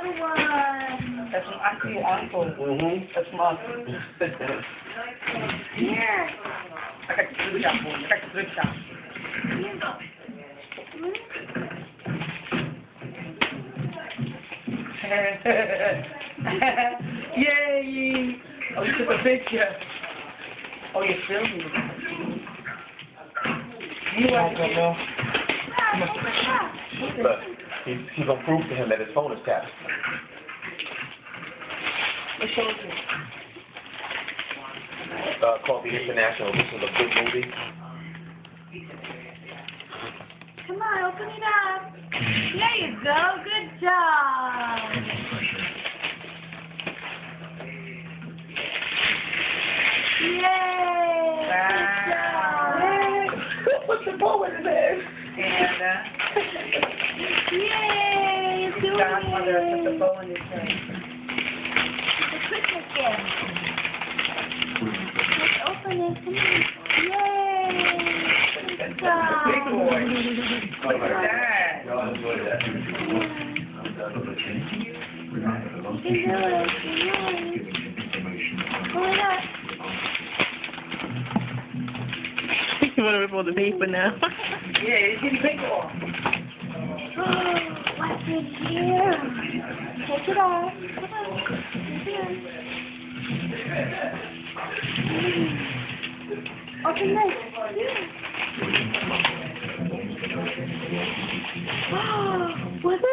another one. That's from Auntie Uncle. That's from Uncle. Here. I got the flip shop, boy. I got the flip shop. Yay! Oh, you took a picture. Oh, you're filming. You want to know? Look, he's gonna prove to him that his phone is tapped. What show is it? Called The International. This is a good movie. Come on, open it up. There you go. Good job. Yay! Wow. What's the ball in his head? And, Yay! It's doing Godmother put the it. bow in his head. It's a Christmas gift. Let's open it. Come on. Yay! Good job. Big boy. Look at that. Y'all enjoy that. You can do it. Pull it up. You want to rip all the paper now? Yeah, it's getting big boy. What's in here? Take it off. Come on. Open this. What's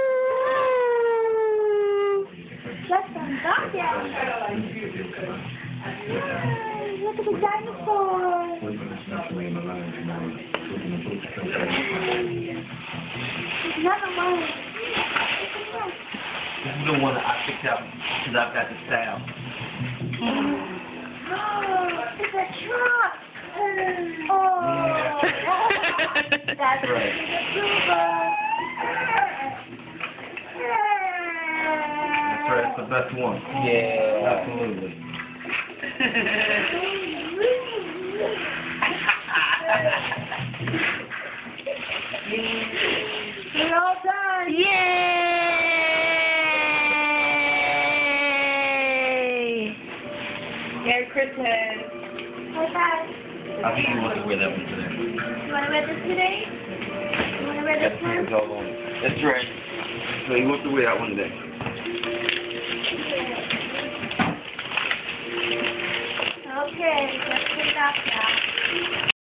that's some dinosaur. Look at the dinosaur. There's another one. This is the one that I picked out because I've got the style. Oh, it's a truck. Oh, that's Right. the Cuba. That's right, it's the best one. Yeah, absolutely. We're all done. Yay! Merry Christmas. Bye-bye. I think you want to wear that one today. You want to wear this today? You want to wear this one? That's right. So you want to wear that one today. Okay, let's put it up now.